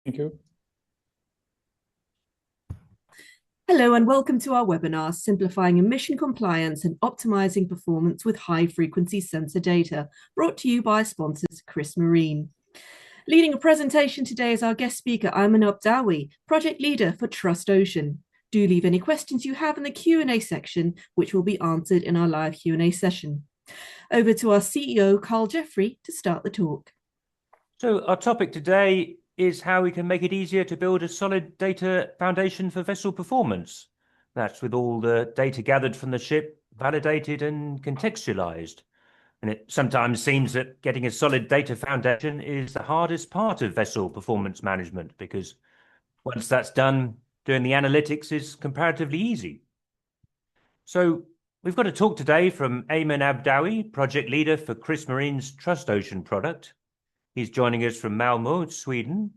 Thank you. Hello and welcome to our webinar, Simplifying Emission Compliance and Optimizing Performance with High-Frequency Sensor Data, brought to you by sponsors Chris Marine. Leading a presentation today is our guest speaker, Ayman Abdawi, Project Leader for Trust Ocean. Do leave any questions you have in the Q&A section, which will be answered in our live Q&A session. Over to our CEO, Carl Jeffrey, to start the talk. So our topic today is how we can make it easier to build a solid data foundation for vessel performance. That's with all the data gathered from the ship, validated and contextualized. And it sometimes seems that getting a solid data foundation is the hardest part of vessel performance management, because once that's done, doing the analytics is comparatively easy. So we've got a talk today from Ayman Abdawi, Project Leader for Chris Marine's Trust Ocean product. He's joining us from Malmö, Sweden.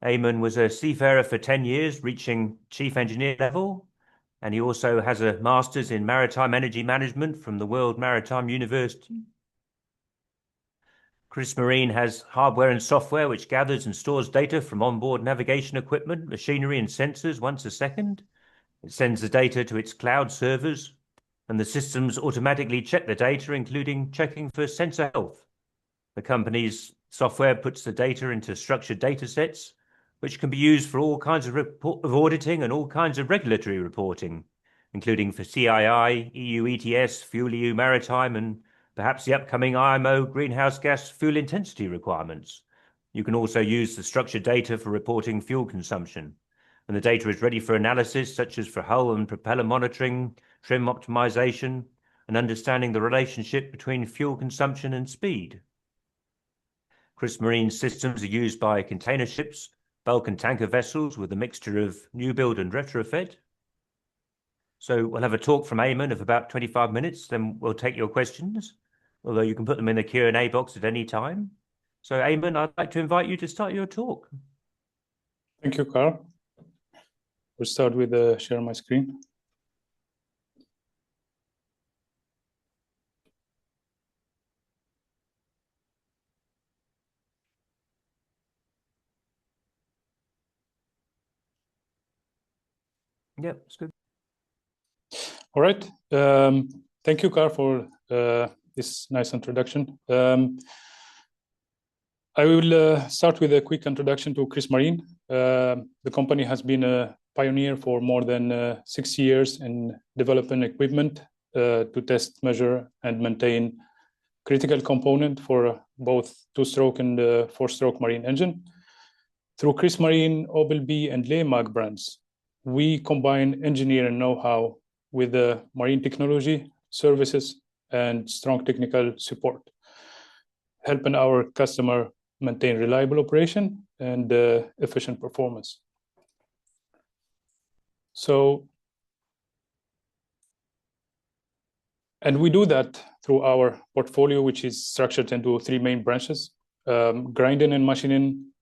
Ayman was a seafarer for 10 years, reaching chief engineer level. And he also has a master's in maritime energy management from the World Maritime University. Chris Marine has hardware and software which gathers and stores data from onboard navigation equipment, machinery and sensors once a second. It sends the data to its cloud servers, and the systems automatically check the data, including checking for sensor health. The company's software puts the data into structured datasets, which can be used for all kinds of auditing and all kinds of regulatory reporting, including for CII, EU ETS, FuelEU Maritime, and perhaps the upcoming IMO greenhouse gas fuel intensity requirements. You can also use the structured data for reporting fuel consumption, and the data is ready for analysis, such as for hull and propeller monitoring, trim optimization, and understanding the relationship between fuel consumption and speed. Chris Marine's systems are used by container ships, bulk and tanker vessels with a mixture of new build and retrofit. So we'll have a talk from Ayman of about 25 minutes, then we'll take your questions, although you can put them in the Q&A box at any time. So Ayman, I'd like to invite you to start your talk. Thank you, Carl. We'll start with share my screen. Yeah, it's good. All right. Thank you, Carl, for this nice introduction. I will start with a quick introduction to Chris Marine. The company has been a pioneer for more than 6 years in developing equipment to test, measure, and maintain critical component for both two-stroke and four-stroke marine engine. Through Chris Marine, Oblb, and Lemag brands, we combine engineering know-how with the marine technology, services, and strong technical support, helping our customer maintain reliable operation and efficient performance. And we do that through our portfolio, which is structured into 3 main branches: grinding and machining,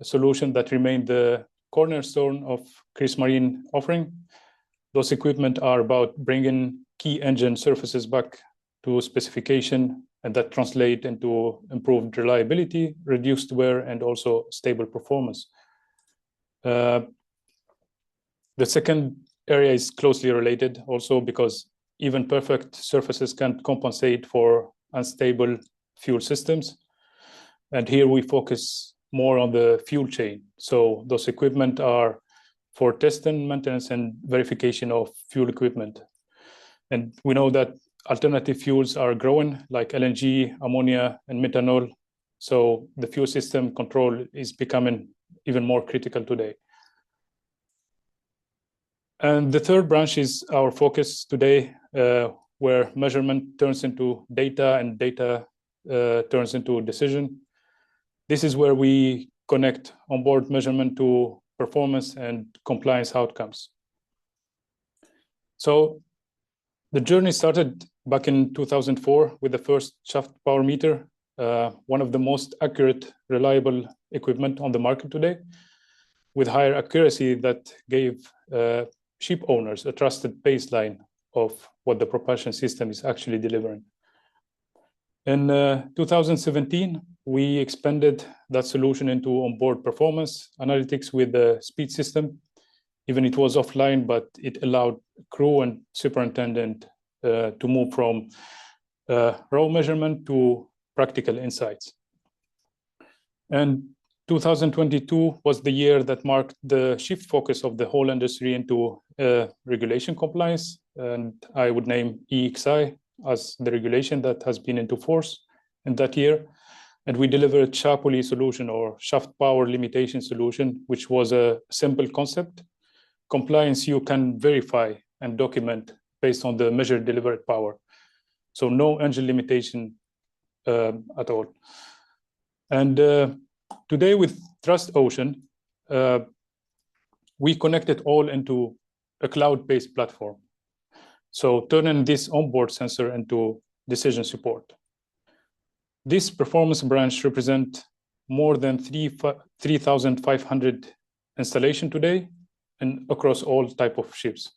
a solution that remained the cornerstone of Chris Marine offering. Those equipment are about bringing key engine surfaces back to specification, and that translate into improved reliability, reduced wear, and also stable performance. The second area is closely related also, because even perfect surfaces can't compensate for unstable fuel systems. And here we focus more on the fuel chain. So those equipment are for testing, maintenance, and verification of fuel equipment. And we know that alternative fuels are growing, like LNG, ammonia, and methanol. So the fuel system control is becoming even more critical today. And the third branch is our focus today, where measurement turns into data and data turns into decision. This is where we connect onboard measurement to performance and compliance outcomes. So the journey started back in 2004 with the first shaft power meter, one of the most accurate, reliable equipment on the market today, with higher accuracy that gave ship owners a trusted baseline of what the propulsion system is actually delivering. In 2017, we expanded that solution into onboard performance analytics with the speed system. Even it was offline, but it allowed crew and superintendent to move from raw measurement to practical insights. And 2022 was the year that marked the shift focus of the whole industry into regulation compliance. And I would name EEXI as the regulation that has been into force in that year. And we delivered SHAPOLI solution, or shaft power limitation solution, which was a simple concept. Compliance you can verify and document based on the measured delivered power. So no engine limitation at all. And today with TrustOcean, we connect it all into a cloud-based platform. So turning this onboard sensor into decision support. This performance branch represents more than 3,500 installations today and across all type of ships.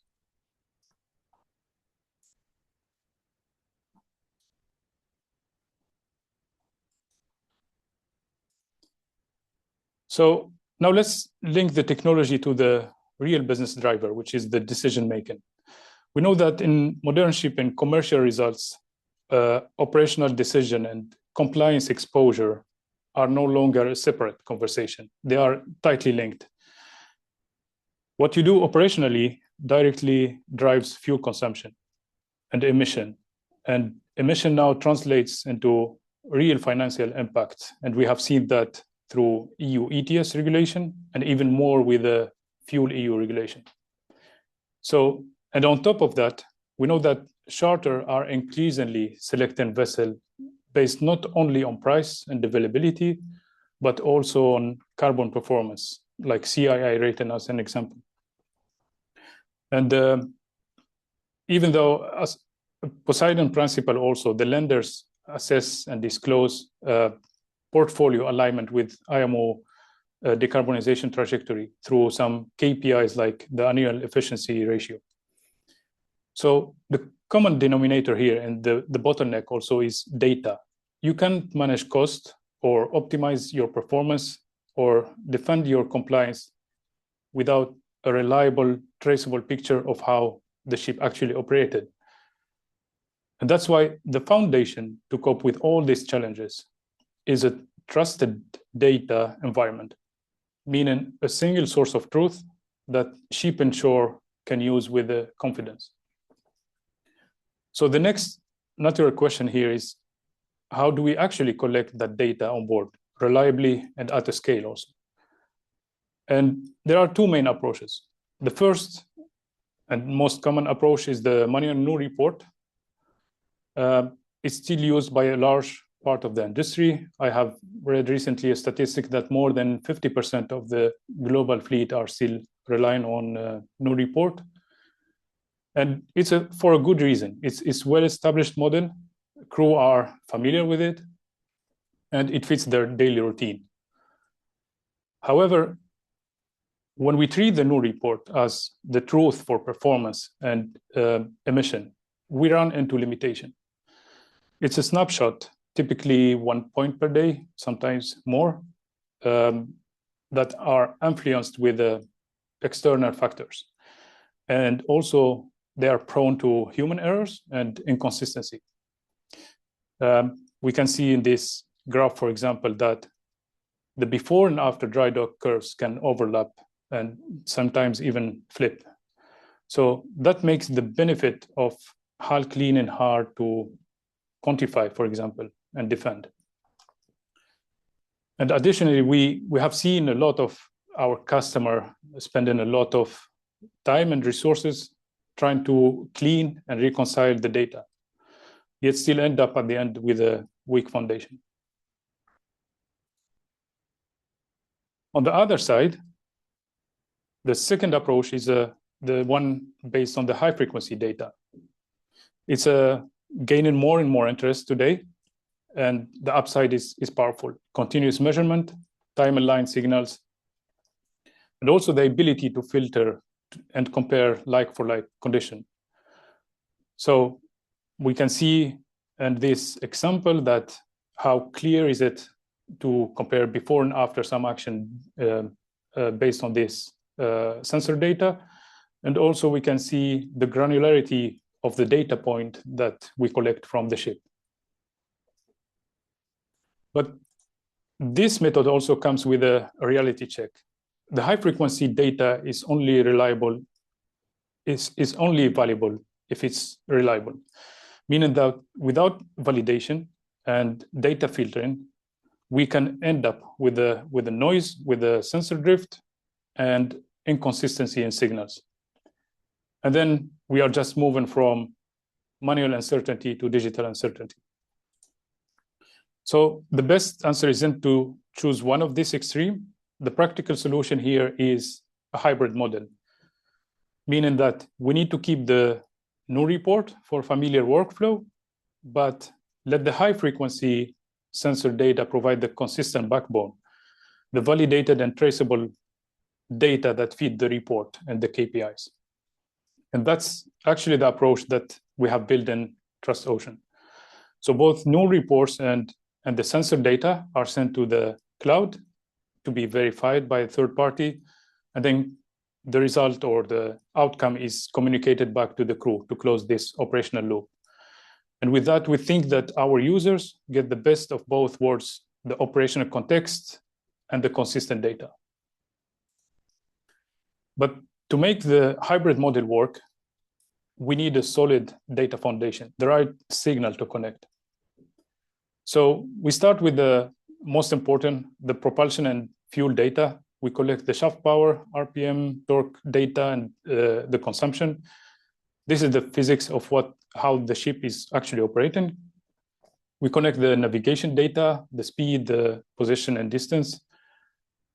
So now let's link the technology to the real business driver, which is the decision making. We know that in modern shipping, commercial results, operational decision, and compliance exposure are no longer a separate conversation. They are tightly linked. What you do operationally directly drives fuel consumption and emission. And emission now translates into real financial impact. And we have seen that through EU ETS regulation and even more with the FuelEU regulation. So, and on top of that, we know that charter are increasingly selecting vessel based not only on price and availability, but also on carbon performance, like CII rating as an example. And even though as Poseidon principle also, the lenders assess and disclose portfolio alignment with IMO decarbonization trajectory through some KPIs like the annual efficiency ratio. So the common denominator here and the bottleneck also is data. You can't manage cost or optimize your performance or defend your compliance without a reliable, traceable picture of how the ship actually operated. And that's why the foundation to cope with all these challenges is a trusted data environment, meaning a single source of truth that ship and shore can use with confidence. So the next natural question here is, how do we actually collect that data on board reliably and at a scale also? And there are two main approaches. The first and most common approach is the manual new report. It's still used by a large part of the industry. I have read recently a statistic that more than 50% of the global fleet are still relying on new report. And it's for a good reason. It's well-established model. Crew are familiar with it, and it fits their daily routine. However, when we treat the new report as the truth for performance and emission, we run into limitation. It's a snapshot, typically 1 point per day, sometimes more, that are influenced with external factors. And also, they are prone to human errors and inconsistency. We can see in this graph, for example, that the before and after dry dock curves can overlap and sometimes even flip. So that makes the benefit of hull cleaning hard to quantify, for example, and defend. And additionally, we have seen a lot of our customer spending a lot of time and resources trying to clean and reconcile the data, yet still end up at the end with a weak foundation. On the other side, the second approach is the one based on the high frequency data. It's gaining more and more interest today, and the upside is powerful. Continuous measurement, time aligned signals, and also the ability to filter and compare like for like condition. So we can see in this example that how clear is it to compare before and after some action based on this sensor data. And also we can see the granularity of the data point that we collect from the ship. But this method also comes with a reality check. The high frequency data is only reliable, is only valuable if it's reliable, meaning that without validation and data filtering, we can end up with a noise, with a sensor drift and inconsistency in signals. And then we are just moving from manual uncertainty to digital uncertainty. So the best answer isn't to choose one of these extreme. The practical solution here is a hybrid model, meaning that we need to keep the new report for familiar workflow, but let the high frequency sensor data provide the consistent backbone, the validated and traceable data that feed the report and the KPIs. And that's actually the approach that we have built in TrustOcean. So both new reports and the sensor data are sent to the cloud to be verified by a third party. And then the result or the outcome is communicated back to the crew to close this operational loop. And with that, we think that our users get the best of both worlds, the operational context and the consistent data. But to make the hybrid model work, we need a solid data foundation, the right signal to connect. So we start with the most important, the propulsion and fuel data. We collect the shaft power, RPM, torque data, and the consumption. This is the physics of how the ship is actually operating. We connect the navigation data, the speed, the position, and distance.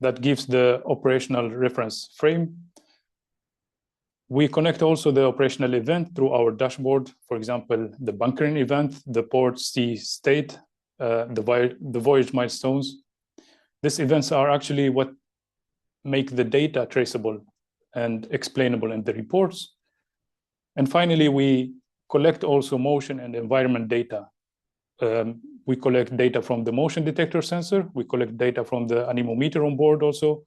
That gives the operational reference frame. We connect also the operational event through our dashboard, for example, the bunkering event, the port sea state, the voyage milestones. These events are actually what make the data traceable and explainable in the reports. And finally, we collect also motion and environment data. We collect data from the motion detector sensor. We collect data from the anemometer on board also.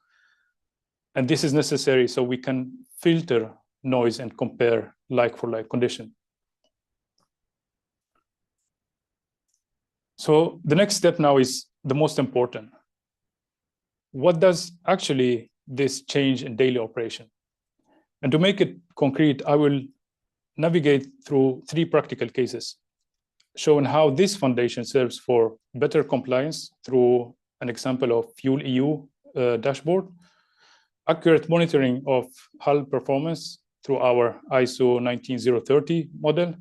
And this is necessary so we can filter noise and compare like-for-like condition. So the next step now is the most important. What does actually this change in daily operation? And to make it concrete, I will navigate through 3 practical cases, showing how this foundation serves for better compliance through an example of FuelEU dashboard, accurate monitoring of hull performance through our ISO 19030 model,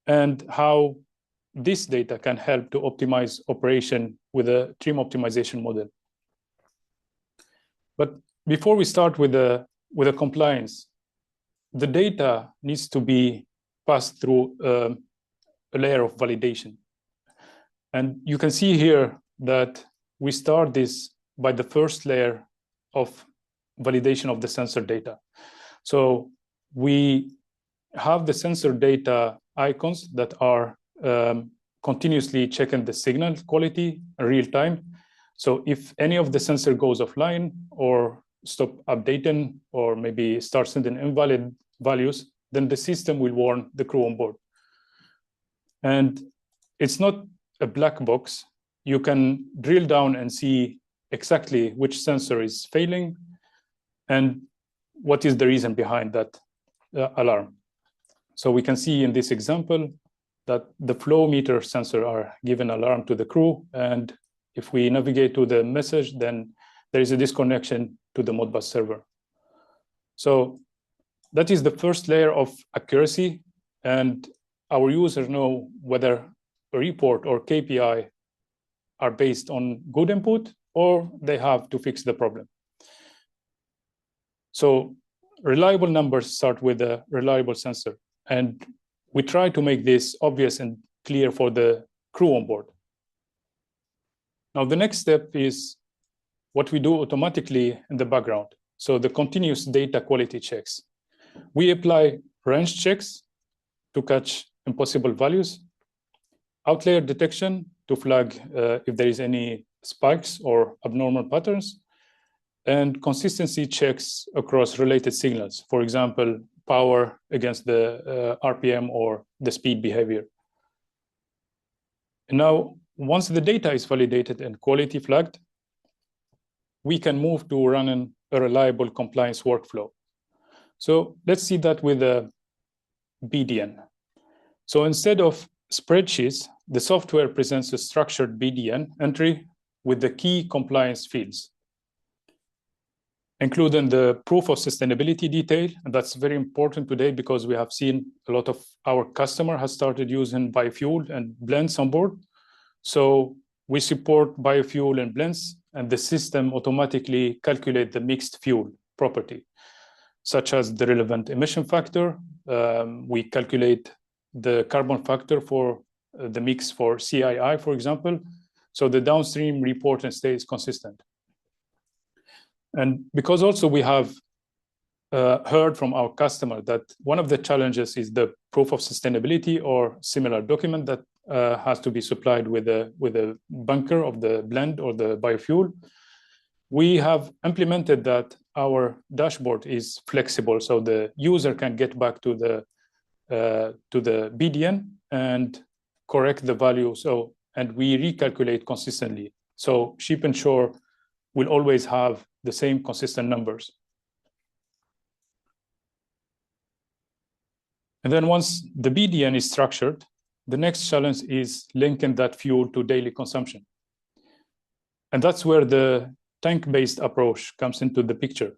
and how this data can help to optimize operation with a trim optimization model. But before we start with the compliance, the data needs to be passed through a layer of validation. And you can see here that we start this by the first layer of validation of the sensor data. So we have the sensor data icons that are continuously checking the signal quality in real time. So if any of the sensor goes offline or stop updating or maybe start sending invalid values, then the system will warn the crew on board. And it's not a black box. You can drill down and see exactly which sensor is failing and what is the reason behind that alarm. So we can see in this example that the flow meter sensor are given alarm to the crew. And if we navigate to the message, then there is a disconnection to the Modbus server. So that is the first layer of accuracy. And our users know whether a report or KPI are based on good input or they have to fix the problem. So reliable numbers start with a reliable sensor. And we try to make this obvious and clear for the crew on board. Now, the next step is what we do automatically in the background. So the continuous data quality checks. We apply range checks to catch impossible values, outlier detection to flag if there is any spikes or abnormal patterns, and consistency checks across related signals, for example, power against the RPM or the speed behavior. And now, once the data is validated and quality flagged, we can move to running a reliable compliance workflow. So let's see that with a BDN. So instead of spreadsheets, the software presents a structured BDN entry with the key compliance fields, including the proof of sustainability detail. And that's very important today because we have seen a lot of our customer has started using biofuel and blends on board. So we support biofuel and blends, and the system automatically calculates the mixed fuel property, such as the relevant emission factor. We calculate the carbon factor for the mix for CII, for example. So the downstream report and stays consistent. And because also we have heard from our customer that one of the challenges is the proof of sustainability or similar document that has to be supplied with a bunker of the blend or the biofuel. We have implemented that our dashboard is flexible, so the user can get back to the BDN and correct the value. So, and we recalculate consistently. So ship and shore will always have the same consistent numbers. And then once the BDN is structured, the next challenge is linking that fuel to daily consumption. And that's where the tank-based approach comes into the picture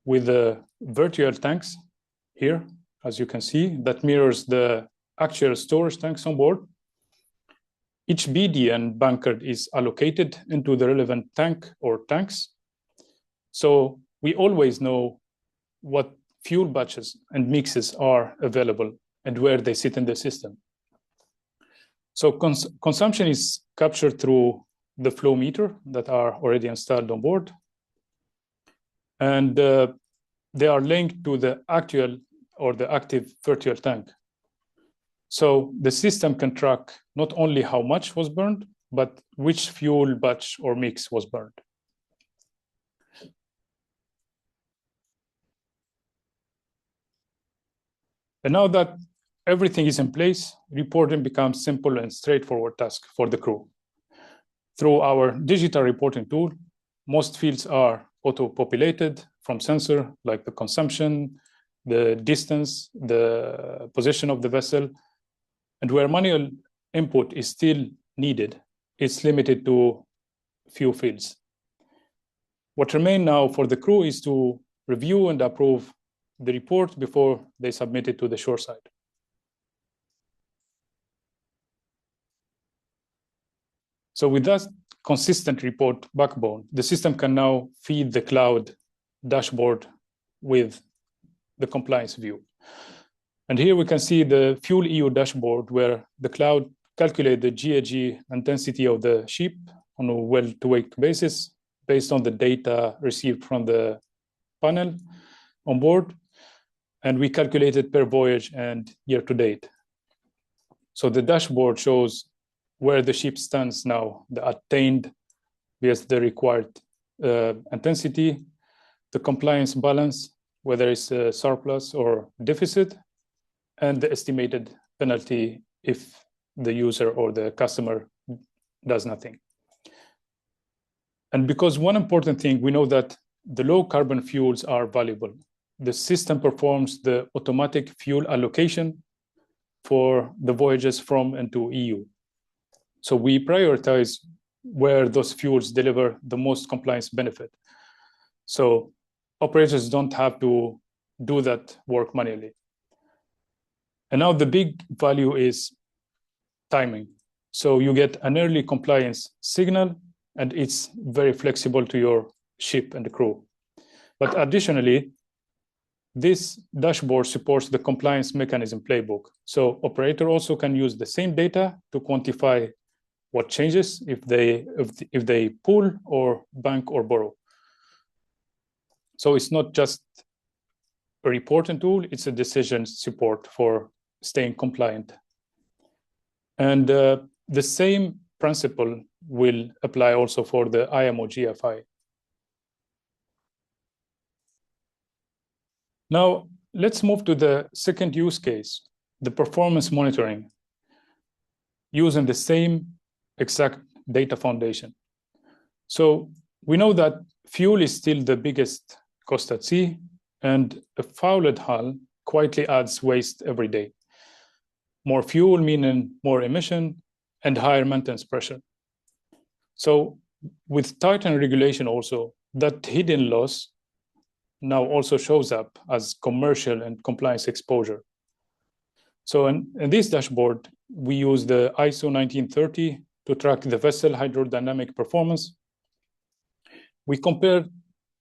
with the virtual tanks here, as you can see, that mirrors the actual storage tanks on board. Each BDN bunker is allocated into the relevant tank or tanks. So we always know what fuel batches and mixes are available and where they sit in the system. So consumption is captured through the flow meter that are already installed on board. And they are linked to the actual or the active virtual tank. So the system can track not only how much was burned, but which fuel batch or mix was burned. And now that everything is in place, reporting becomes simple and straightforward task for the crew. Through our digital reporting tool, most fields are auto-populated from sensor, like the consumption, the distance, the position of the vessel. And where manual input is still needed, it's limited to few fields. What remains now for the crew is to review and approve the report before they submit it to the shore side. So with that consistent report backbone, the system can now feed the cloud dashboard with the compliance view. And here we can see the FuelEU dashboard where the cloud calculates the GHG intensity of the ship on a well-to-wake basis based on the data received from the panel on board. And we calculate it per voyage and year to date. So the dashboard shows where the ship stands now, the attained versus the required intensity, the compliance balance, whether it's a surplus or deficit, and the estimated penalty if the user or the customer does nothing. And because one important thing, we know that the low carbon fuels are valuable. The system performs the automatic fuel allocation for the voyages from and to EU. So we prioritize where those fuels deliver the most compliance benefit. So operators don't have to do that work manually. And now the big value is timing. So you get an early compliance signal, and it's very flexible to your ship and the crew. But additionally, this dashboard supports the compliance mechanism playbook. So operator also can use the same data to quantify what changes if they pull or bank or borrow. So it's not just a reporting tool, it's a decision support for staying compliant. And the same principle will apply also for the IMO GFI. Now, let's move to the second use case, the performance monitoring, using the same exact data foundation. So we know that fuel is still the biggest cost at sea, and a fouled hull quietly adds waste every day. More fuel meaning more emission and higher maintenance pressure. So with tightened regulation also, that hidden loss now also shows up as commercial and compliance exposure. So in this dashboard, we use the ISO 1930 to track the vessel hydrodynamic performance. We compare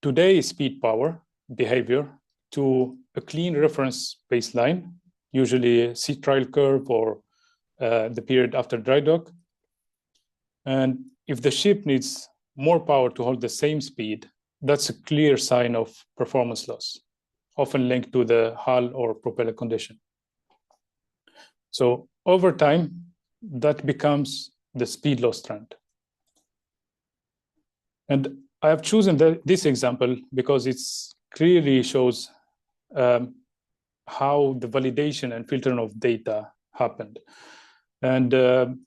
today's speed power behavior to a clean reference baseline, usually a sea trial curve or the period after dry dock. And if the ship needs more power to hold the same speed, that's a clear sign of performance loss, often linked to the hull or propeller condition. So over time, that becomes the speed loss trend. And I have chosen this example because it clearly shows how the validation and filtering of data happened. And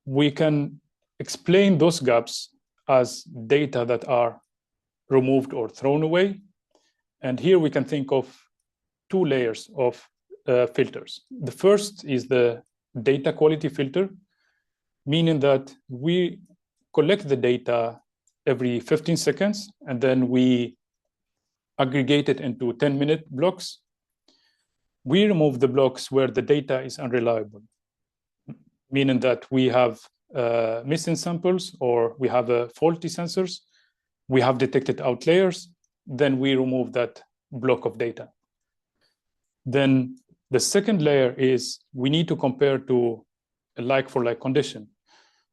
we can explain those gaps as data that are removed or thrown away. And here we can think of two layers of filters. The first is the data quality filter, meaning that we collect the data every 15 seconds, and then we aggregate it into 10-minute blocks. We remove the blocks where the data is unreliable, meaning that we have missing samples or we have faulty sensors, we have detected outliers, then we remove that block of data. Then the second layer is we need to compare to a like-for-like condition,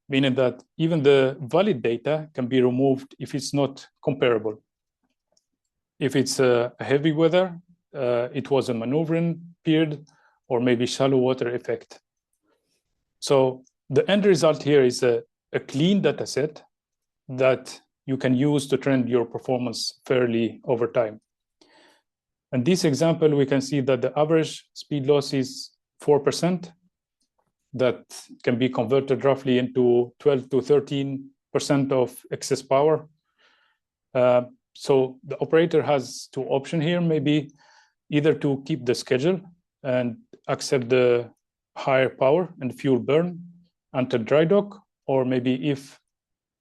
meaning that even the valid data can be removed if it's not comparable. If it's a heavy weather, it was a maneuvering period, or maybe shallow water effect. So the end result here is a clean data set that you can use to trend your performance fairly over time. In this example, we can see that the average speed loss is 4%. That can be converted roughly into 12 to 13% of excess power. So the operator has two options here, maybe either to keep the schedule and accept the higher power and fuel burn until dry dock, or maybe if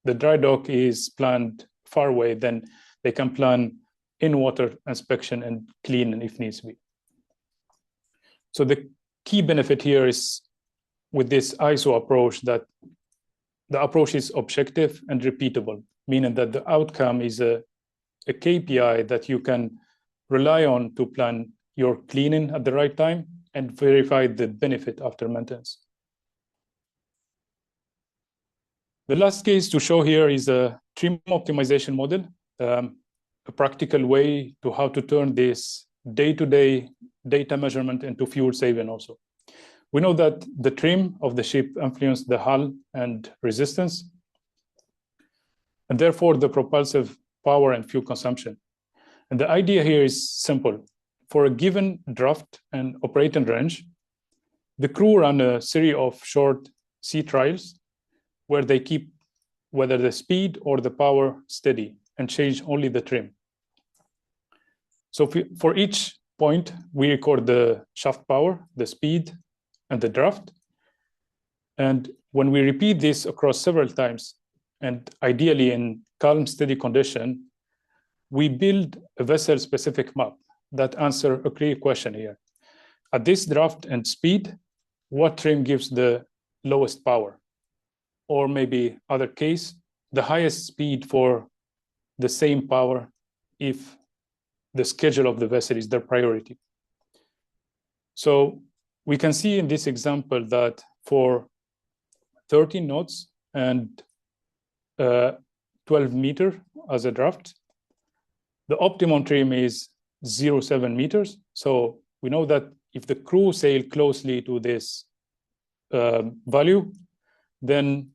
the dry dock is planned far away, then they can plan in-water inspection and clean if needs be. So the key benefit here is with this ISO approach that the approach is objective and repeatable, meaning that the outcome is a KPI that you can rely on to plan your cleaning at the right time and verify the benefit after maintenance. The last case to show here is a trim optimization model, a practical way to how to turn this day-to-day data measurement into fuel saving also. We know that the trim of the ship influences the hull and resistance, and therefore the propulsive power and fuel consumption. And the idea here is simple. For a given draft and operating range, the crew run a series of short sea trials where they keep whether the speed or the power steady and change only the trim. So for each point, we record the shaft power, the speed, and the draft. And when we repeat this across several times, and ideally in calm, steady condition, we build a vessel-specific map that answers a clear question here. At this draft and speed, what trim gives the lowest power? Or maybe other case, the highest speed for the same power if the schedule of the vessel is their priority. So we can see in this example that for 13 knots and 12 meter as a draft, the optimum trim is 0.7 meters. So we know that if the crew sail closely to this value, then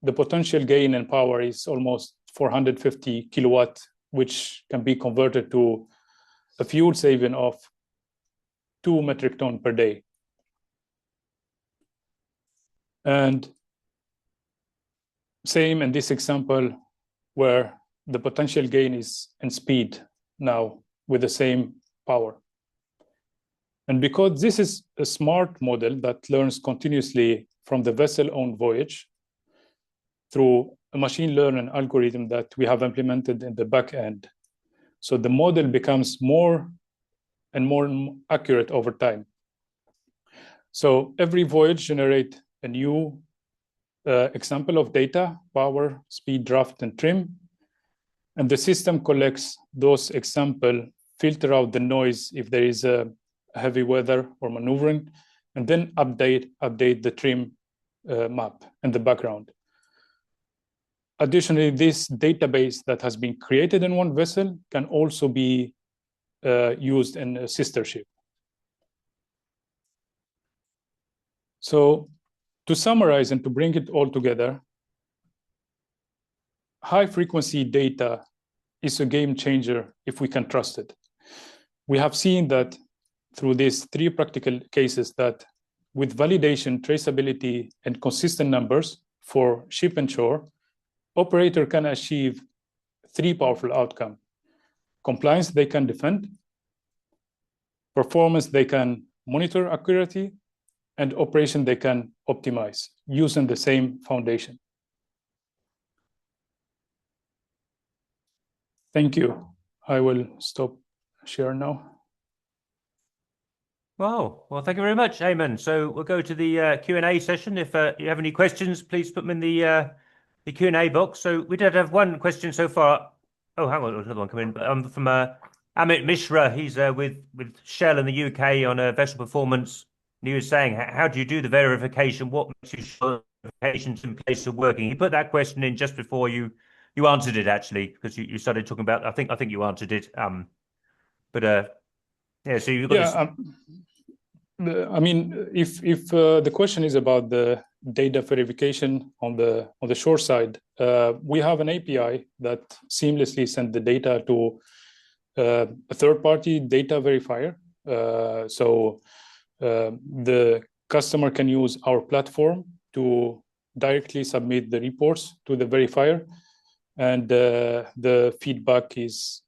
the potential gain in power is almost 450 kilowatt, which can be converted to a fuel saving of 2 metric tons per day. And same in this example, where the potential gain is in speed now with the same power. And because this is a smart model that learns continuously from the vessel on voyage through a machine learning algorithm that we have implemented in the back end. So the model becomes more and more accurate over time. So every voyage generates a new example of data, power, speed, draft, and trim. And the system collects those examples, filter out the noise if there is a heavy weather or maneuvering, and then update the trim map in the background. Additionally, this database that has been created in one vessel can also be used in a sister ship. So to summarize and to bring it all together, high-frequency data is a game changer if we can trust it. We have seen that through these 3 practical cases that with validation, traceability, and consistent numbers for ship and shore, operator can achieve 3 powerful outcomes. Compliance, they can defend. Performance, they can monitor accurately. And operation, they can optimize using the same foundation. Thank you. I will stop share now. Wow. Well, thank you very much, Eamon. So we'll go to the Q&A session. If you have any questions, please put them in the Q&A box. So we did have one question so far. Oh, hang on, there's another one coming in. From Amit Mishra. He's with Shell in the UK on vessel performance. And he was saying, how do you do the verification? What makes you sure the verifications in place are working? He put that question in just before you answered it, actually, because you started talking about. I think you answered it. Yeah. So you've got this. I mean, if the question is about the data verification on the shore side, we have an API that seamlessly sends the data to a third-party data verifier. So the customer can use our platform to directly submit the reports to the verifier, and the feedback is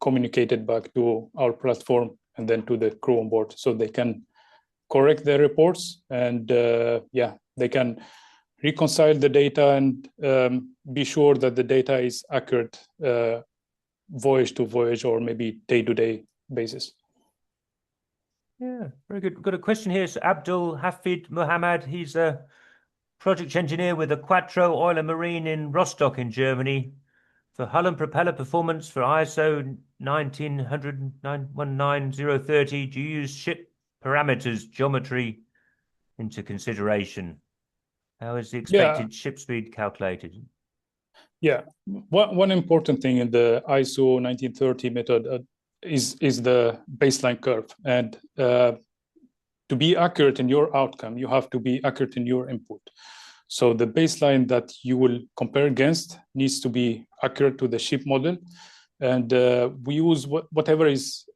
communicated back to our platform and then to the crew on board, so they can correct their reports and they can reconcile the data and be sure that the data is accurate voyage to voyage or maybe day-to-day basis. Yeah, very good. We've got a question here. So Abdul Hafid Muhammad, he's a project engineer with the Quattro Oil and Marine in Rostock in Germany for hull and propeller performance for ISO 19030. Do you use ship parameters geometry into consideration? How is the expected ship speed calculated? Yeah, one important thing in the ISO 1930 method is the baseline curve. And to be accurate in your outcome, you have to be accurate in your input. So the baseline that you will compare against needs to be accurate to the ship model. And we use whatever is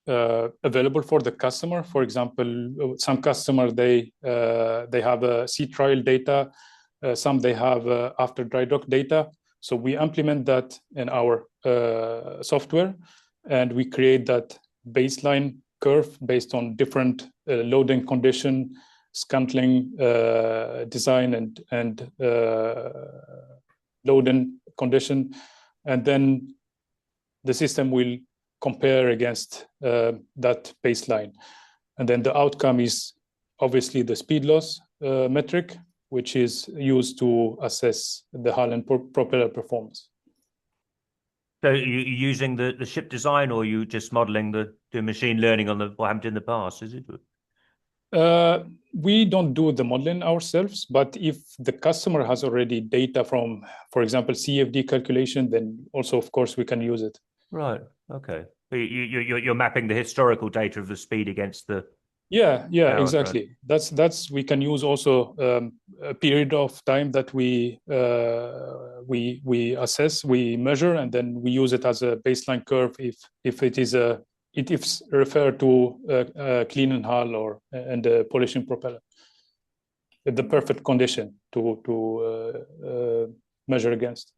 available for the customer. For example, some customers, they have a sea trial data. Some they have after dry dock data. So we implement that in our software, and we create that baseline curve based on different loading condition, scantling design, and loading condition, and then the system will compare against that baseline, and then the outcome is obviously the speed loss metric, which is used to assess the hull and propeller performance. So you're using the ship design, or you just modeling the machine learning on what happened in the past, is it? We don't do the modeling ourselves, but if the customer has already data from, for example, CFD calculation, then also, of course, we can use it. Right. Okay. You're mapping the historical data of the speed against the Yeah, Hours, exactly. right. That's we can use also a period of time that we assess, we measure, and then we use it as a baseline curve if it is it's referred to a clean hull or and a polishing propeller. The perfect condition to measure against.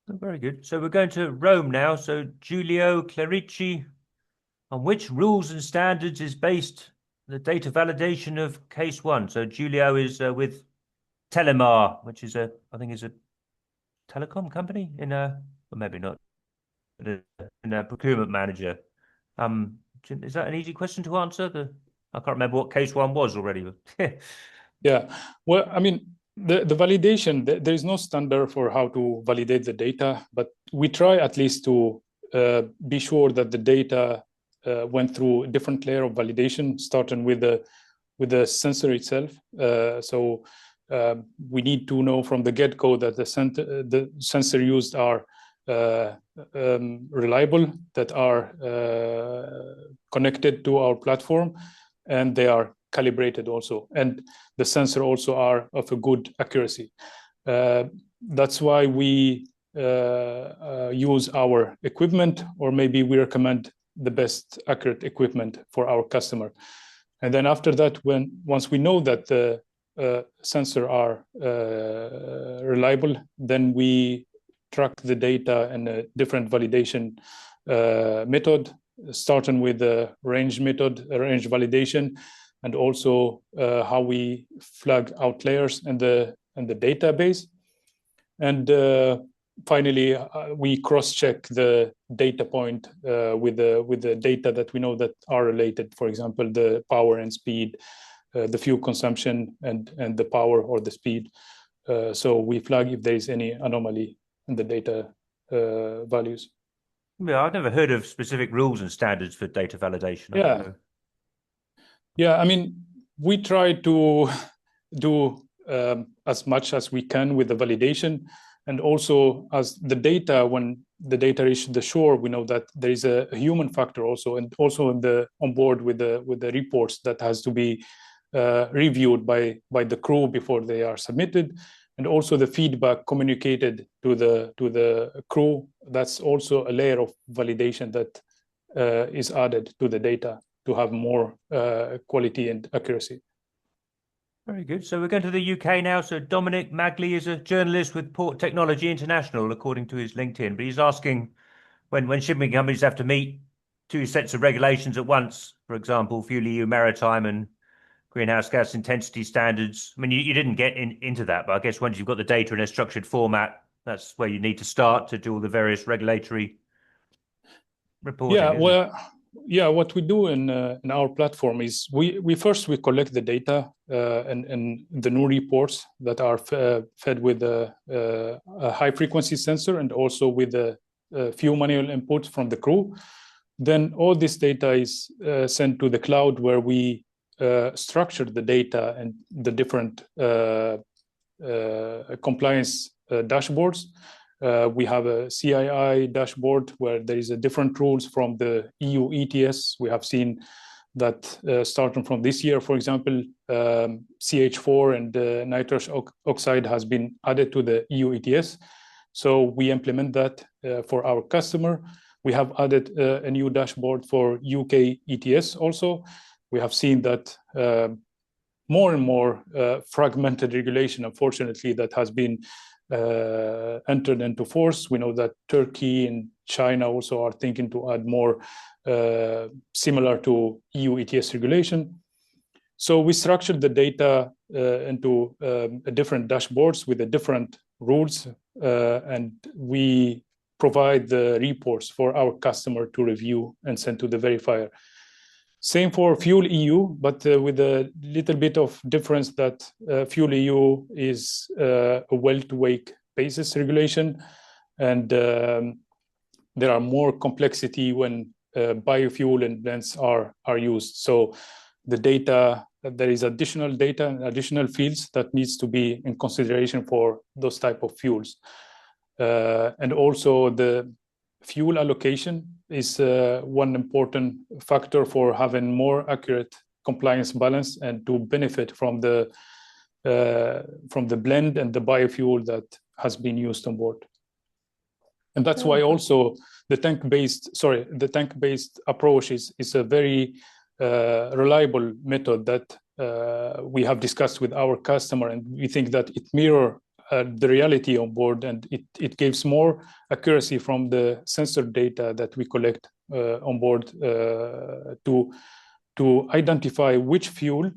Very good. So we're going to Rome now. So Giulio Clerici, on which rules and standards is based the data validation of case one? So Giulio is with Telemar, which is I think is a telecom company or maybe not, in a procurement manager. Is that an easy question to answer? I can't remember what case one was already. Yeah, well, I mean, the validation, there is no standard for how to validate the data, but we try at least to be sure that the data went through a different layer of validation, starting with the sensor itself. So we need to know from the get-go that the sensor used are reliable, that are connected to our platform, and they are calibrated also, and the sensor also are of a good accuracy. That's why we use our equipment, or maybe we recommend the best accurate equipment for our customer. And then after that, once we know that the sensor are reliable, then we track the data in a different validation method, starting with the range method, range validation, and also how we flag outliers in the database. And finally, we cross-check the data point with the data that we know that are related. For example, the power and speed, the fuel consumption, and the power or the speed. So we flag if there is any anomaly in the data values. Yeah, I've never heard of specific rules and standards for data validation. Yeah, I mean, we try to do as much as we can with the validation, and also as the data, when the data reaches the shore, we know that there is a human factor also, and also in the onboard with the reports that has to be reviewed by the crew before they are submitted, and also the feedback communicated to the crew. That's also a layer of validation that is added to the data to have more quality and accuracy. Very good. So we're going to the UK now. So Dominic Magley is a journalist with Port Technology International, according to his LinkedIn. But he's asking when shipping companies have to meet two sets of regulations at once, for example, FuelEU Maritime and greenhouse gas intensity standards. I mean, you didn't get into that, but I guess once you've got the data in a structured format, that's where you need to start to do all the various regulatory reporting. What we do in our platform is we first collect the data and the new reports that are fed with a high frequency sensor, and also with a few manual input from the crew. Then all this data is sent to the cloud, where we structure the data and the different compliance dashboards. We have a CII dashboard where there is a different rules from the EU ETS. We have seen that starting from this year, for example, CH4 and nitrous oxide has been added to the EU ETS. So we implement that for our customer. We have added a new dashboard for UK ETS also. We have seen that more and more fragmented regulation, unfortunately, that has been entered into force. We know that Turkey and China also are thinking to add more similar to EU ETS regulation. So we structured the data into different dashboards with the different rules, and we provide the reports for our customer to review and send to the verifier. Same for FuelEU, but with a little bit of difference that FuelEU is a well-to-wake basis regulation, and there are more complexity when biofuel and blends are used. So the data, there is additional data and additional fields that needs to be in consideration for those type of fuels. And also the fuel allocation is one important factor for having more accurate compliance balance and to benefit from the blend and the biofuel that has been used on board. And that's why also the tank-based approach is a very reliable method that we have discussed with our customer, and we think that it mirrors the reality on board, and it gives more accuracy from the sensor data that we collect on board to identify which fuel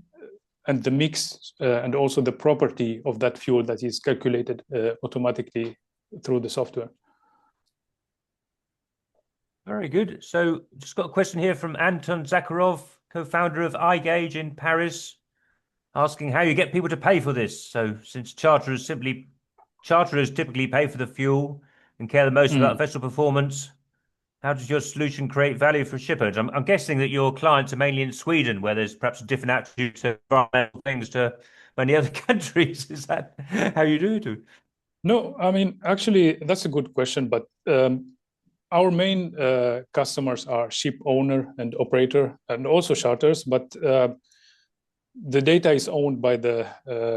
and the mix and also the property of that fuel that is calculated automatically through the software. Very good. So just got a question here from Anton Zakharov, co-founder of iGauge in Paris, asking how you get people to pay for this. So since charterers typically pay for the fuel and care the most about vessel performance, how does your solution create value for shippers? I'm guessing that your clients are mainly in Sweden, where there's perhaps a different attitude to environmental things to many other countries. Is that how you do it? No, I mean, actually, that's a good question, but our main customers are ship owner and operator and also charters, but the data is owned by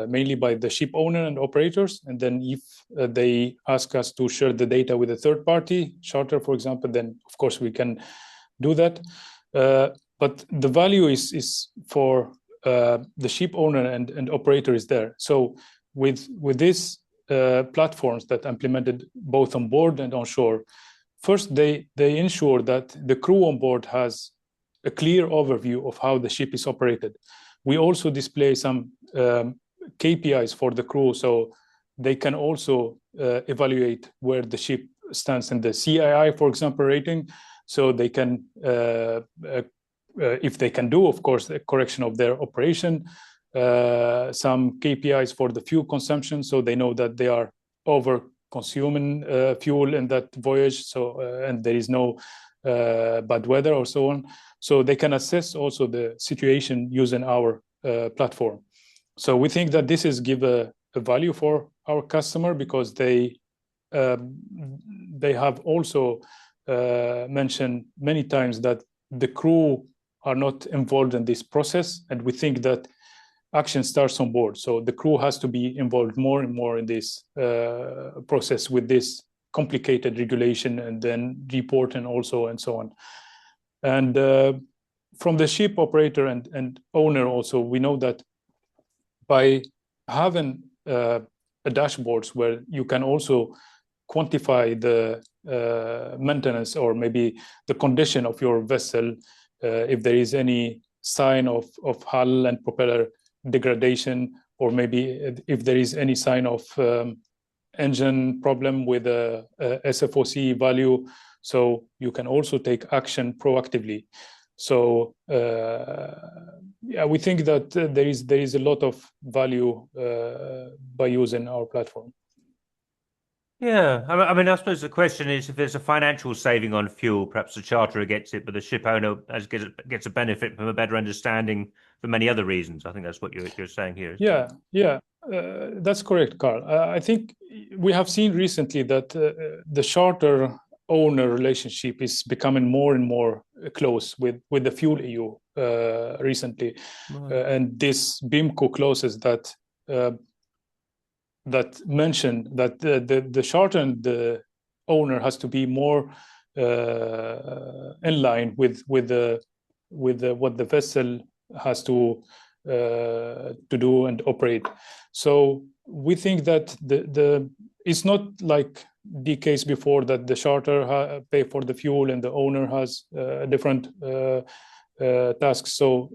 mainly by the ship owner and operators. And then if they ask us to share the data with a third party, charter, for example, then of course we can do that. But the value is for the ship owner and operator is there. So with these platforms that implemented both on board and on shore, first, they ensure that the crew on board has a clear overview of how the ship is operated. We also display some KPIs for the crew, so they can also evaluate where the ship stands in the CII, for example, rating. So they can, if they can do, of course, a correction of their operation, some KPIs for the fuel consumption, so they know that they are over consuming fuel in that voyage, so and there is no bad weather or so on. So they can assess also the situation using our platform. So we think that this is give a value for our customer, because they have also mentioned many times that the crew are not involved in this process, and we think that action starts on board. So the crew has to be involved more and more in this process with this complicated regulation and then reporting also and so on. And from the ship operator and owner also, we know that by having dashboards where you can also quantify the maintenance or maybe the condition of your vessel, if there is any sign of hull and propeller degradation, or maybe if there is any sign of engine problem with a SFOC value, so you can also take action proactively. So yeah, we think that there is a lot of value by using our platform. Yeah, I mean, I suppose the question is, if there's a financial saving on fuel, perhaps the charterer gets it, but the ship owner gets a benefit from a better understanding for many other reasons. I think that's what you're saying here. Yeah, that's correct, Carl. I think we have seen recently that the charter owner relationship is becoming more and more close with the FuelEU recently, and this BIMCO clauses that mention that the charter and the owner has to be more in line with what the vessel has to do and operate. So we think that it's not like the case before that the charter pay for the fuel and the owner has different tasks. So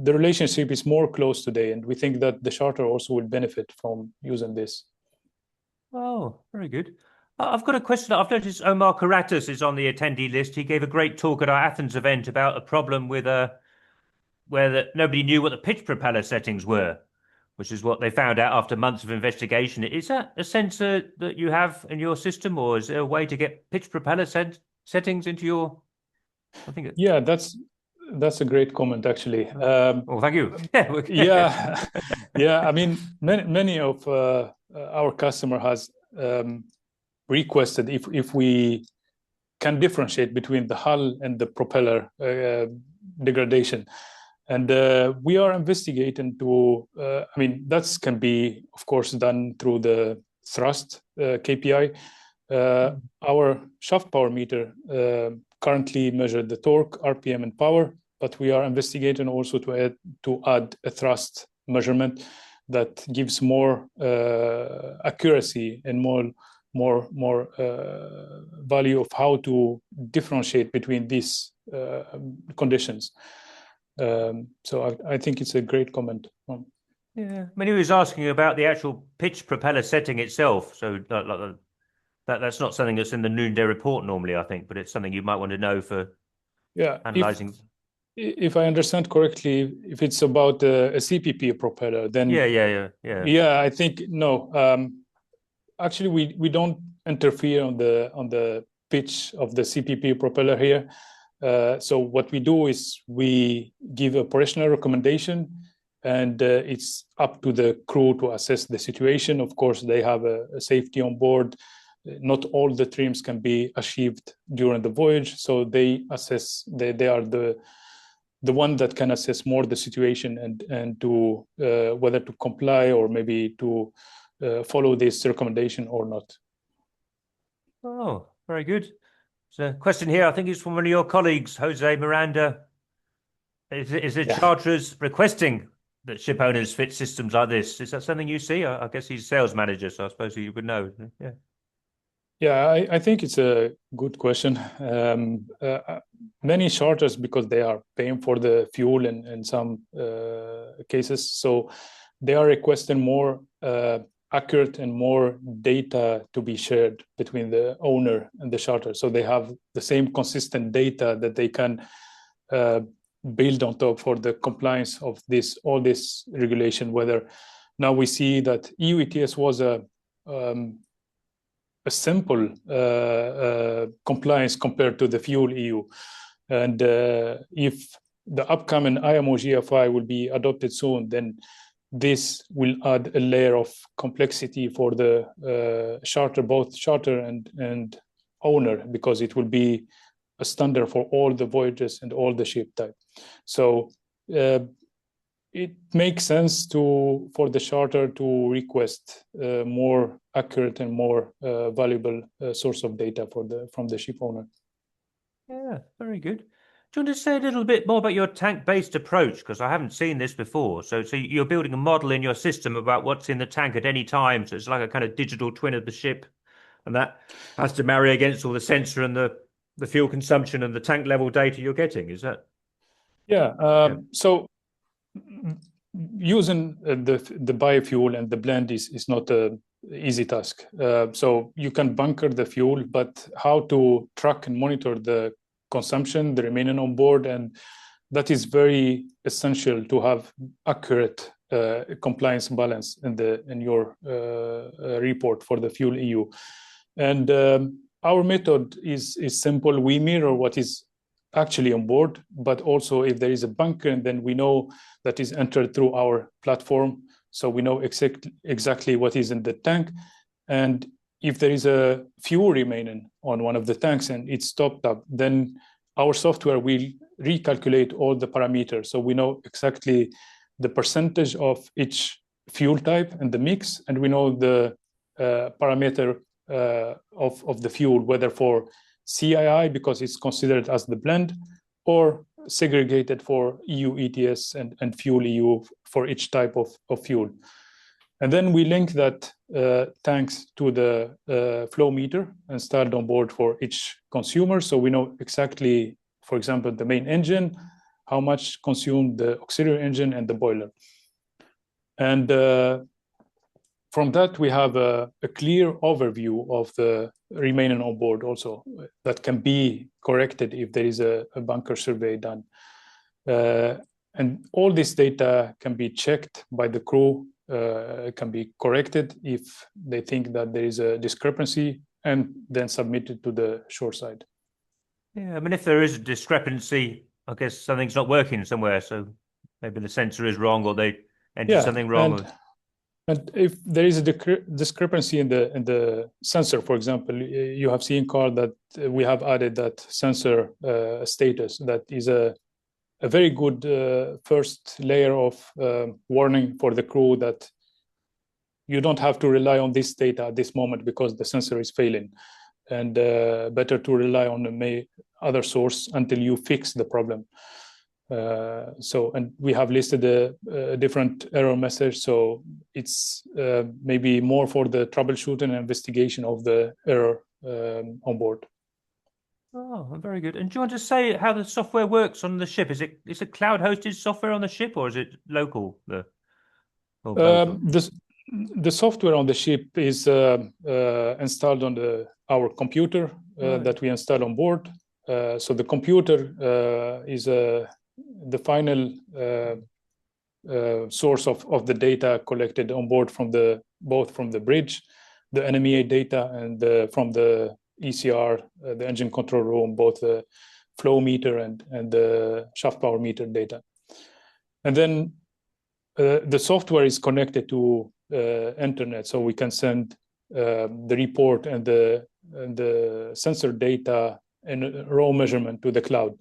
the relationship is more close today, and we think that the charter also will benefit from using this. Oh, very good. I've got a question. I've noticed Omar Karatas is on the attendee list. He gave a great talk at our Athens event about a problem with where nobody knew what the pitch propeller settings were, which is what they found out after months of investigation. Is that a sensor that you have in your system, or is there a way to get pitch propeller settings into your? I think. Yeah, that's a great comment, actually. Well, thank you. Yeah. I mean, many of our customer has requested if we can differentiate between the hull and the propeller degradation. And we are investigating to, I mean, that can be, of course, done through the thrust KPI. Our shaft power meter currently measures the torque, RPM, and power, but we are investigating also to add a thrust measurement that gives more accuracy and more value of how to differentiate between these conditions. So I think it's a great comment. Yeah, I mean, he was asking about the actual pitch propeller setting itself. So that's not something that's in the noonday report normally, I think, but it's something you might want to know for analyzing. If I understand correctly, if it's about a CPP propeller, then yeah, I think no. Actually, we don't interfere on the pitch of the CPP propeller here. So what we do is we give operational recommendation, and it's up to the crew to assess the situation. Of course, they have a safety on board. Not all the trims can be achieved during the voyage, so they assess. They are the one that can assess more the situation and to whether to comply or maybe to follow this recommendation or not. Oh, very good. So, question here, I think it's from one of your colleagues, Jose Miranda. Is it charterers requesting that ship owners fit systems like this? Is that something you see? I guess he's sales manager, so I suppose you would know. Yeah. Yeah, I think it's a good question. Many charters, because they are paying for the fuel in some cases, so they are requesting more accurate and more data to be shared between the owner and the charter. So they have the same consistent data that they can build on top for the compliance of all this regulation. Whether now we see that EU ETS was a simple compliance compared to the FuelEU, and if the upcoming IMO GHG will be adopted soon, then this will add a layer of complexity for the charter, both charter and owner, because it will be a standard for all the voyages and all the ship type. So it makes sense for the charter to request more accurate and more valuable source of data from the ship owner. Yeah, very good. Do you want to say a little bit more about your tank-based approach? Because I haven't seen this before. So you're building a model in your system about what's in the tank at any time. So it's like a kind of digital twin of the ship, and that has to marry against all the sensor and the fuel consumption and the tank level data you're getting. Is that? Yeah. So using the biofuel and the blend is not an easy task. So you can bunker the fuel, but how to track and monitor the consumption, the remaining on board, and that is very essential to have accurate compliance balance in your report for the FuelEU. And our method is simple. We mirror what is actually on board, but also if there is a bunker, and then we know that is entered through our platform, so we know exactly what is in the tank. And if there is a fuel remaining on one of the tanks and it's topped up, then our software will recalculate all the parameters. So we know exactly the percentage of each fuel type and the mix, and we know the parameter of the fuel, whether for CII, because it's considered as the blend, or segregated for EU ETS and FuelEU for each type of fuel. And then we link that tanks to the flow meter installed on board for each consumer. So we know exactly, for example, the main engine, how much consumed the auxiliary engine and the boiler. And from that, we have a clear overview of the remaining on board also that can be corrected if there is a bunker survey done. And all this data can be checked by the crew, can be corrected if they think that there is a discrepancy, and then submitted to the shore side. Yeah, I mean, if there is a discrepancy, I guess something's not working somewhere. So maybe the sensor is wrong, or they entered something wrong. And if there is a discrepancy in the sensor, for example, you have seen, Carl, that we have added that sensor status that is a a very good first layer of warning for the crew that you don't have to rely on this data at this moment because the sensor is failing, and better to rely on other source until you fix the problem. And we have listed a different error message, so it's maybe more for the troubleshooting and investigation of the error on board. Oh, very good. And do you want to say how the software works on the ship? Is it cloud-hosted software on the ship, or is it local? The software on the ship is installed on our computer that we install on board. So the computer is the final source of the data collected on board both from the bridge, the NMEA data, and from the ECR, the engine control room, both the flow meter and the shaft power meter data. And then the software is connected to internet, so we can send the report and the sensor data and raw measurement to the cloud.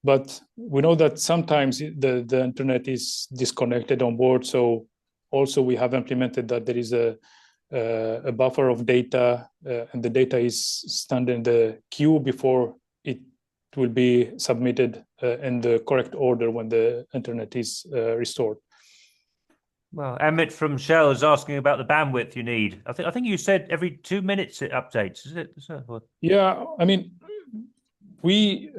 But we know that sometimes the internet is disconnected on board, so also we have implemented that there is a buffer of data, and the data is stand in the queue before it will be submitted in the correct order when the internet is restored. Well, Amit from Shell is asking about the bandwidth you need. I think you said every 2 minutes it updates. Is it? Yeah, I mean, we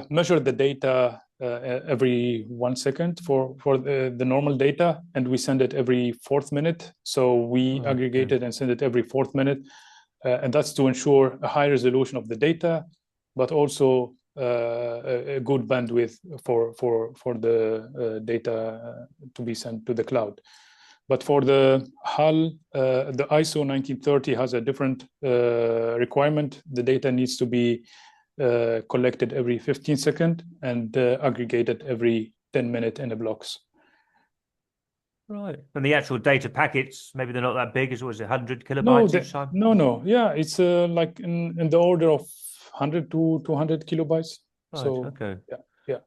measure the data every 1 second for the normal data, and we send it every 4th minute. So we aggregate it and send it every 4th minute, and that's to ensure a high resolution of the data, but also a good bandwidth for the data to be sent to the cloud. But for the hull, the ISO 1930 has a different requirement. The data needs to be collected every 15 seconds and aggregated every 10 minutes in the blocks. Right. And the actual data packets, maybe they're not that big. Is it 100 kilobytes each time? No. Yeah, it's like in the order of 100 to 200 kilobytes. Right, so okay. Yeah.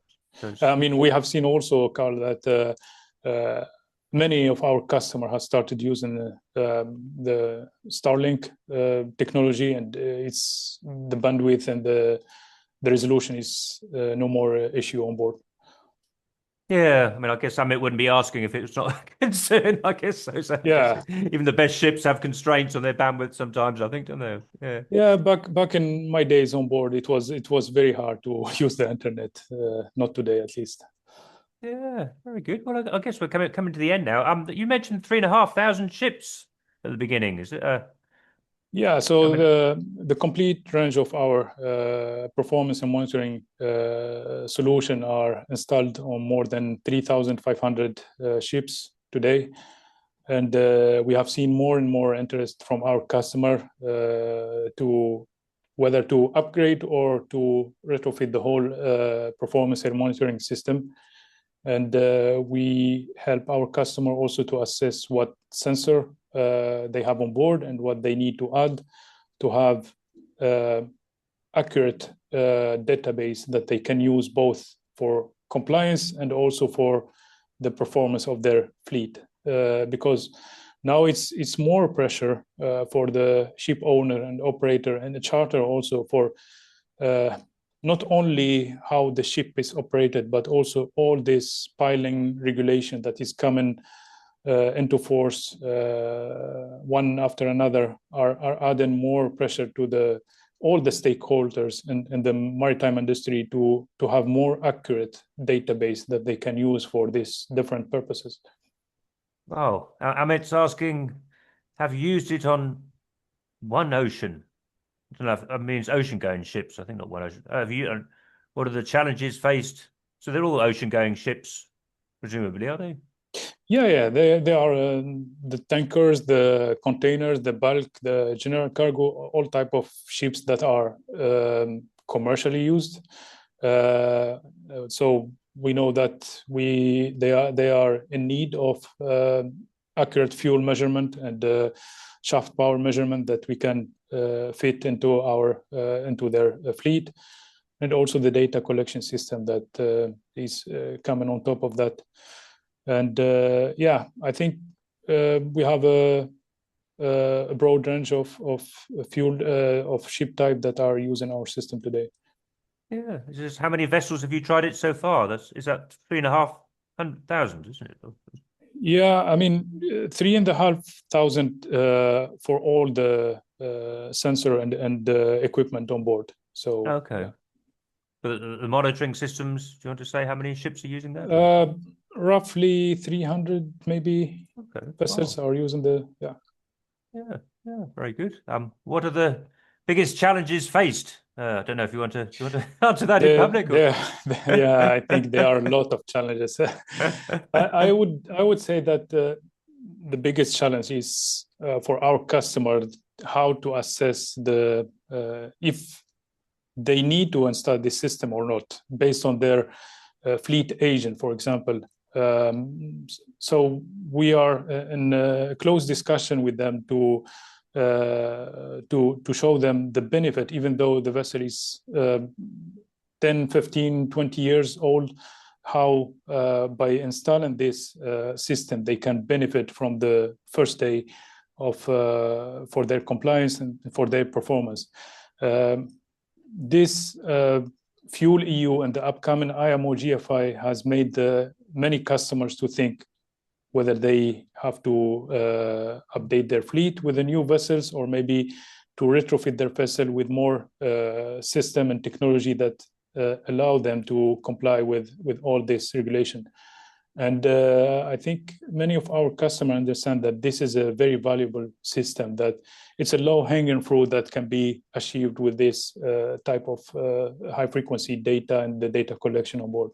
I mean, we have seen also, Carl, that many of our customers have started using the Starlink technology, and it's the bandwidth and the resolution is no more issue on board. Yeah, I mean, I guess Amit wouldn't be asking if it was not a concern. I guess so. Yeah. Even the best ships have constraints on their bandwidth sometimes, I think, don't they? Yeah. Yeah, back in my days on board, it was very hard to use the internet. Not today, at least. Yeah, very good. Well, I guess we're coming to the end now. You mentioned 3,500 ships at the beginning. Is it? Yeah, so the complete range of our performance and monitoring solution are installed on more than 3,500 ships today. And we have seen more and more interest from our customer to whether to upgrade or to retrofit the whole performance and monitoring system. And we help our customer also to assess what sensor they have on board and what they need to add to have accurate database that they can use both for compliance and also for the performance of their fleet. Because now it's more pressure for the ship owner and operator and the charter also for not only how the ship is operated, but also all this piling regulation that is coming into force one after another are adding more pressure to all the stakeholders in the maritime industry to have more accurate database that they can use for these different purposes. Oh, Amit's asking, have you used it on one ocean? I don't know if, I mean, it's ocean-going ships, I think, not one ocean. Have you? What are the challenges faced? So they're all ocean-going ships, presumably, are they? Yeah, they are the tankers, the containers, the bulk, the general cargo, all type of ships that are commercially used. So we know that they are in need of accurate fuel measurement and shaft power measurement that we can fit into their fleet. and also the data collection system that is coming on top of that. And yeah, I think we have a broad range of fuel of ship type that are using our system today. Yeah, just how many vessels have you tried it so far? Is that 3,500, isn't it? Yeah, I mean 3,500 for all the sensor and equipment on board. So okay. Yeah. But the monitoring systems, do you want to say how many ships are using that? Roughly 300 maybe vessels are using the Yeah, very good. What are the biggest challenges faced? I don't know if you want to answer that in public. Yeah, I think there are a lot of challenges. I would say that the biggest challenge is for our customer how to assess the if they need to install this system or not based on their fleet agent, for example. So we are in a close discussion with them to show them the benefit, even though the vessel is 10, 15, 20 years old, how by installing this system, they can benefit from the first day of for their compliance and for their performance. This FuelEU and the upcoming IMO GFI has made many customers to think whether they have to update their fleet with the new vessels or maybe to retrofit their vessel with more system and technology that allow them to comply with all this regulation. And I think many of our customers understand that this is a very valuable system, that it's a low-hanging fruit that can be achieved with this type of high-frequency data and the data collection on board.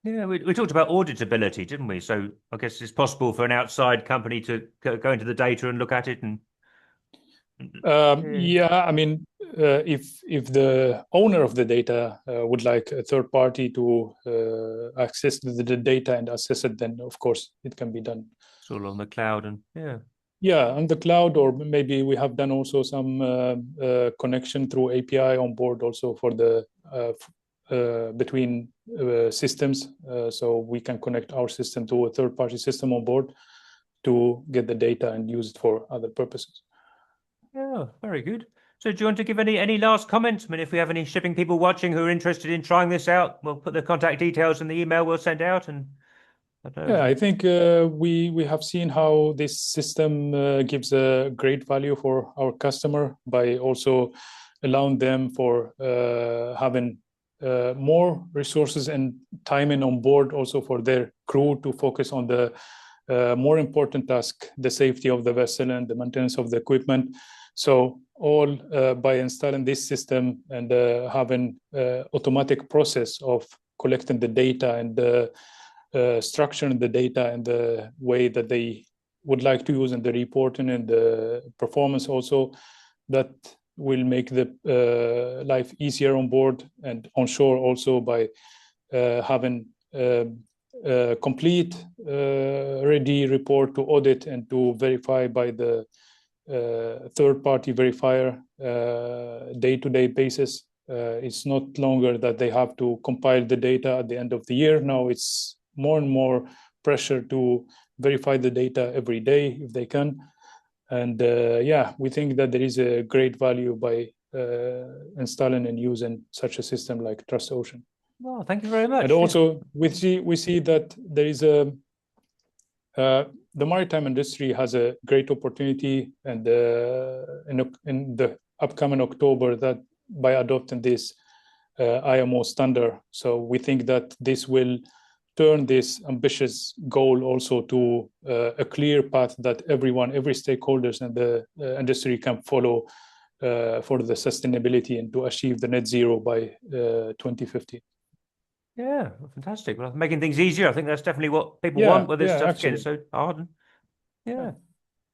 Yeah, we talked about auditability, didn't we? So I guess it's possible for an outside company to go into the data and look at it and... Yeah, I mean, if the owner of the data would like a third party to access the data and assess it, then of course it can be done. Sort of on the cloud and yeah, on the cloud, or maybe we have done also some connection through API on board also for the between systems, so we can connect our system to a third party system on board to get the data and use it for other purposes. Yeah, very good. So do you want to give any last comments? I mean, if we have any shipping people watching who are interested in trying this out, we'll put the contact details in the email we'll send out. And I think we have seen how this system gives a great value for our customer by also allowing them for having more resources and time in on board also for their crew to focus on the more important task, the safety of the vessel and the maintenance of the equipment. So all by installing this system and having automatic process of collecting the data and structuring the data and the way that they would like to use in the reporting and the performance also, that will make the life easier on board and on shore also by having complete ready report to audit and to verify by the third-party verifier day-to-day basis. It's not longer that they have to compile the data at the end of the year. Now it's more and more pressure to verify the data every day if they can. And yeah, we think that there is a great value by installing and using such a system like TrustOcean. Well, thank you very much. And also we see that there is the maritime industry has a great opportunity, and in the upcoming October, that by adopting this IMO standard. So we think that this will turn this ambitious goal also to a clear path that every stakeholders in the industry can follow for the sustainability and to achieve the net zero by 2050. Yeah, fantastic. Well, making things easier, I think that's definitely what people want with this stuff getting so hard. Yeah.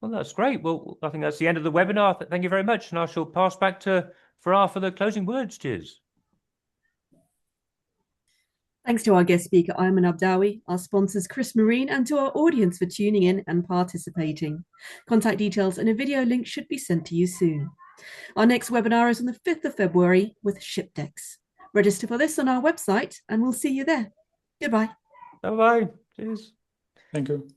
Well, that's great. Well, I think that's the end of the webinar. Thank you very much. And I shall pass back to Farah for the closing words. Cheers. Thanks to our guest speaker, Ayman Abdawi, our sponsors, Chris Marine, and to our audience for tuning in and participating. Contact details and a video link should be sent to you soon. Our next webinar is on the 5th of February with ship decks. Register for this on our website and we'll see you there. Goodbye. Bye-bye. Cheers. Thank you.